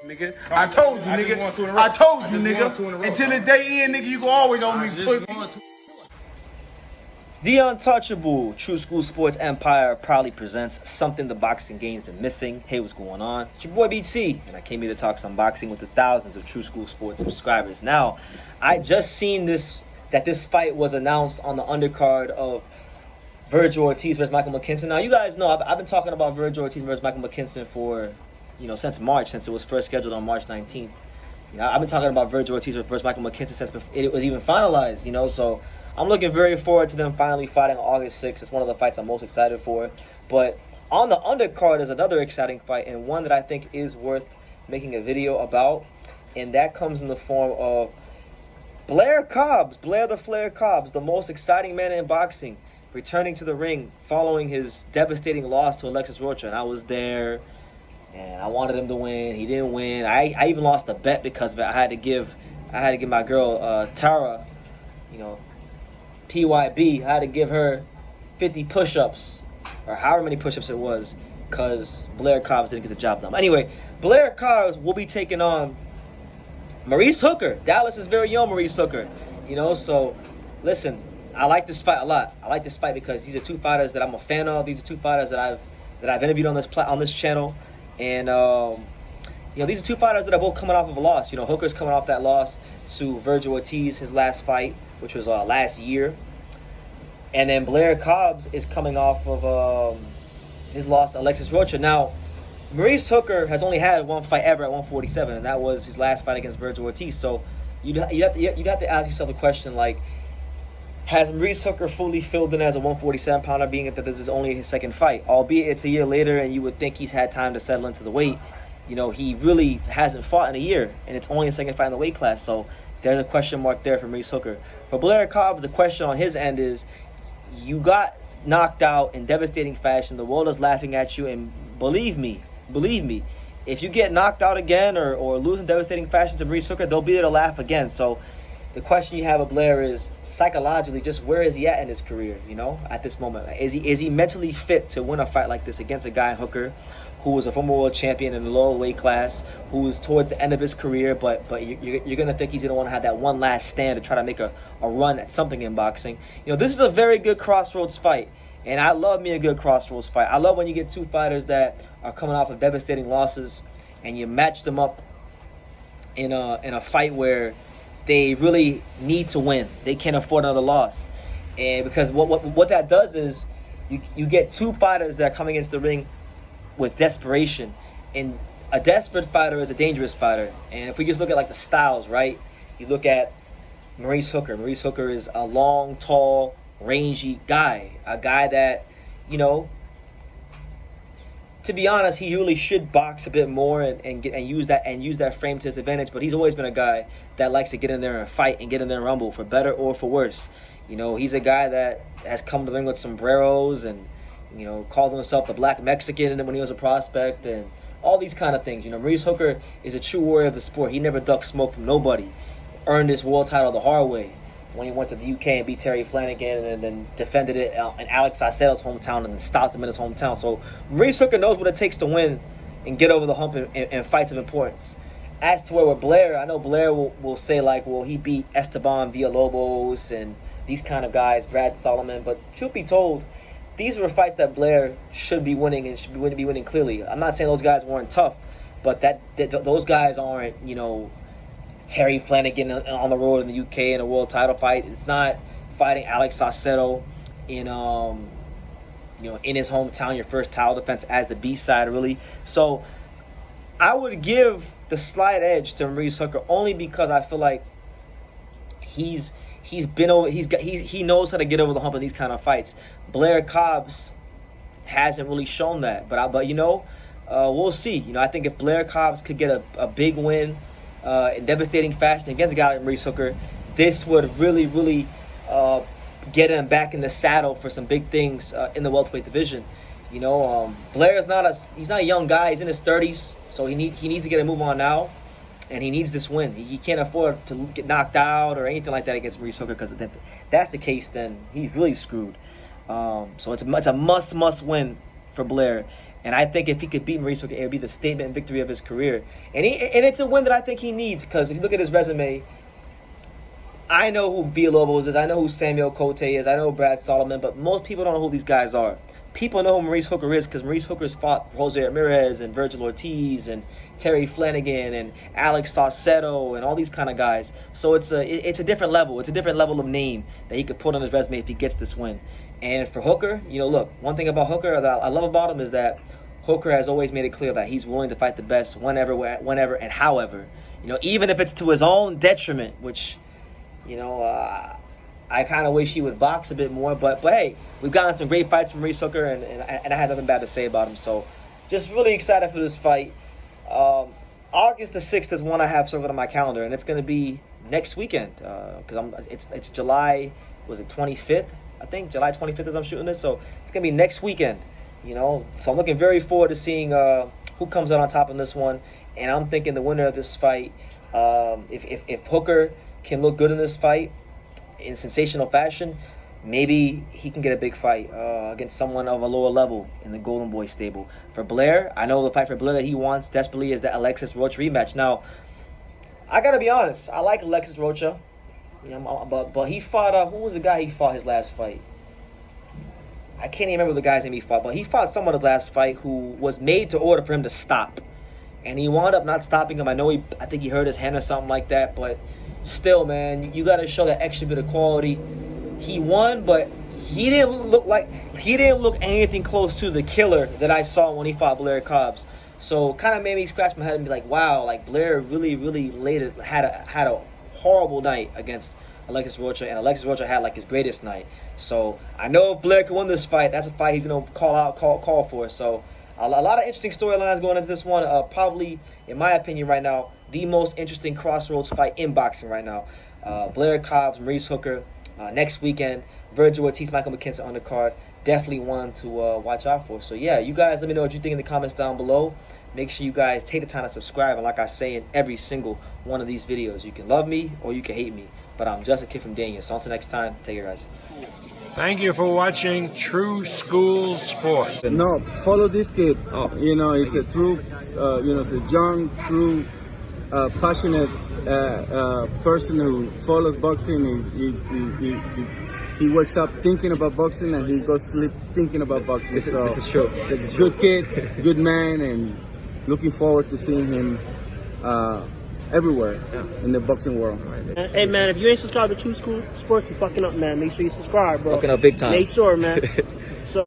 Nigga, I told you, nigga. I told you, nigga. Until the day end, nigga, you can always on me, pussy. The untouchable True School Sports Empire proudly presents something the boxing game's been missing. Hey, what's going on? It's your boy BT, and I came here to talk some boxing with the thousands of True School Sports subscribers. Now, I just seen this fight was announced on the undercard of Vergil Ortiz versus Michael McKinson. Now, you guys know I've been talking about Vergil Ortiz versus Michael McKinson for, since March, since it was first scheduled on March 19th. I've been talking about Vergil Ortiz versus Michael McKinson since it was even finalized, so I'm looking very forward to them finally fighting on August 6th. It's one of the fights I'm most excited for. But on the undercard is another exciting fight, and one that I think is worth making a video about, and that comes in the form of Blair Cobbs, Blair the Flair Cobbs, the most exciting man in boxing, returning to the ring following his devastating loss to Alexis Rocha. And I was there, and I wanted him to win. He didn't win. I even lost a bet because of it. I had to give my girl Tara, PYB, I had to give her 50 push-ups, or however many push-ups it was, because Blair Cobbs didn't get the job done. Anyway, Blair Cobbs will be taking on Maurice Hooker, Dallas's very own Maurice Hooker. So listen, I like this fight a lot. I like this fight because these are two fighters that I'm a fan of. These are two fighters that I've interviewed on this channel, and these are two fighters that are both coming off of a loss. Hooker's coming off that loss to Vergil Ortiz, his last fight, which was last year. And then Blair Cobbs is coming off of his loss to Alexis Rocha. Now, Maurice Hooker has only had one fight ever at 147, and that was his last fight against Vergil Ortiz. So you'd have to ask yourself the question, like, has Maurice Hooker fully filled in as a 147-pounder, being that this is only his second fight? Albeit it's a year later, and you would think he's had time to settle into the weight. He really hasn't fought in a year, and it's only his second fight in the weight class. So there's a question mark there for Maurice Hooker. For Blair Cobbs, the question on his end is, you got knocked out in devastating fashion. The world is laughing at you, and believe me, if you get knocked out again or lose in devastating fashion to Maurice Hooker, they'll be there to laugh again. So the question you have of Blair is, psychologically, just where is he at in his career, at this moment? Is he mentally fit to win a fight like this against a guy, Hooker, who was a former world champion in the lower weight class, who is towards the end of his career, but you're going to think he's going to want to have that one last stand to try to make a run at something in boxing. This is a very good Crossroads fight, and I love me a good Crossroads fight. I love when you get two fighters that are coming off of devastating losses, and you match them up in a fight where they really need to win. They can't afford another loss. And because what that does is you get two fighters that are coming into the ring with desperation, and a desperate fighter is a dangerous fighter. And if we just look at the styles, right? You look at Maurice Hooker. Maurice Hooker is a long, tall, rangy guy, a guy that, to be honest, he really should box a bit more and use that frame to his advantage. But he's always been a guy that likes to get in there and fight and get in there and rumble, for better or for worse. He's a guy that has come to the ring with sombreros and called himself the Black Mexican when he was a prospect, and all these kind of things. Maurice Hooker is a true warrior of the sport. He never ducked smoke from nobody. Earned his world title the hard way when he went to the UK and beat Terry Flanagan, and then defended it in Alex Saucedo's hometown and then stopped him in his hometown. So Maurice Hooker knows what it takes to win and get over the hump in fights of importance. As to where with Blair, I know Blair will say, well, he beat Esteban Villalobos and these kind of guys, Brad Solomon. But truth be told, these were fights that Blair should be winning, and should be winning clearly. I'm not saying those guys weren't tough, but those guys aren't, Terry Flanagan on the road in the UK in a world title fight. It's not fighting Alex Saucedo in his hometown, your first title defense as the B-side, really. So I would give the slight edge to Maurice Hooker only because I feel like he knows how to get over the hump in these kind of fights. Blair Cobbs hasn't really shown that, but we'll see. I think if Blair Cobbs could get a big win in devastating fashion against a guy like Maurice Hooker, this would really get him back in the saddle for some big things in the welterweight division. Blair is not a young guy. He's in his 30s, so he needs to get a move on now. And he needs this win. He can't afford to get knocked out or anything like that against Maurice Hooker, because if that's the case, then he's really screwed. So it's a must win for Blair. And I think if he could beat Maurice Hooker, it would be the statement victory of his career. And it's a win that I think he needs, because if you look at his resume, I know who Villalobos is, I know who Samuel Cote is, I know Brad Solomon, but most people don't know who these guys are. People know who Maurice Hooker is because Maurice Hooker's fought Jose Ramirez and Vergil Ortiz and Terry Flanagan and Alex Saucedo and all these kind of guys. So it's a different level. It's a different level of name that he could put on his resume if he gets this win. And for Hooker, you know, look, one thing about Hooker that I love about him is that Hooker has always made it clear that he's willing to fight the best whenever, and however. You know, even if it's to his own detriment, which, you know, I kind of wish he would box a bit more, but hey, we've gotten some great fights from Maurice Hooker, and I had nothing bad to say about him. So, just really excited for this fight. August the 6th is one I have circled on my calendar, and it's going to be next weekend because it's July, was it 25th? I think July 25th as I'm shooting this, so it's going to be next weekend. You know, so I'm looking very forward to seeing who comes out on top in this one, and I'm thinking the winner of this fight, if Hooker can look good in this fight, in sensational fashion, maybe he can get a big fight against someone of a lower level in the Golden Boy stable. For Blair, I know the fight for Blair that he wants desperately is the Alexis Rocha rematch. Now, I gotta be honest, I like Alexis Rocha, you know, but he fought, who was the guy he fought his last fight? I can't even remember the guy's name he fought, but he fought someone his last fight who was made to order for him to stop, and he wound up not stopping him. I think he hurt his hand or something like that, but still, man, you got to show that extra bit of quality. He won, but he didn't look anything close to the killer that I saw when he fought Blair Cobbs. So kind of made me scratch my head and be like, wow, like Blair really had a horrible night against Alexis Rocha, and Alexis Rocha had like his greatest night. So I know if Blair can win this fight, that's a fight he's gonna call for. So a lot of interesting storylines going into this one. Probably, in my opinion, right now, the most interesting Crossroads fight in boxing right now. Blair Cobbs, Maurice Hooker, next weekend. Vergil Ortiz, Michael McKinson undercard. Definitely one to watch out for. So yeah, you guys let me know what you think in the comments down below. Make sure you guys take the time to subscribe. And like I say in every single one of these videos, you can love me or you can hate me. But I'm just a kid from Dania. So until next time, take care, guys. Thank you for watching True School Sports. No, follow this kid. Oh. You know, he's a true, he's a young, true, passionate person who follows boxing. He wakes up thinking about boxing and he goes to sleep thinking about boxing. This is true. This is good kid, good man, and looking forward to seeing him everywhere in the boxing world. Hey man, if you ain't subscribed to True School Sports, you fucking up, man. Make sure you subscribe, bro. Fucking up big time. Make sure, man.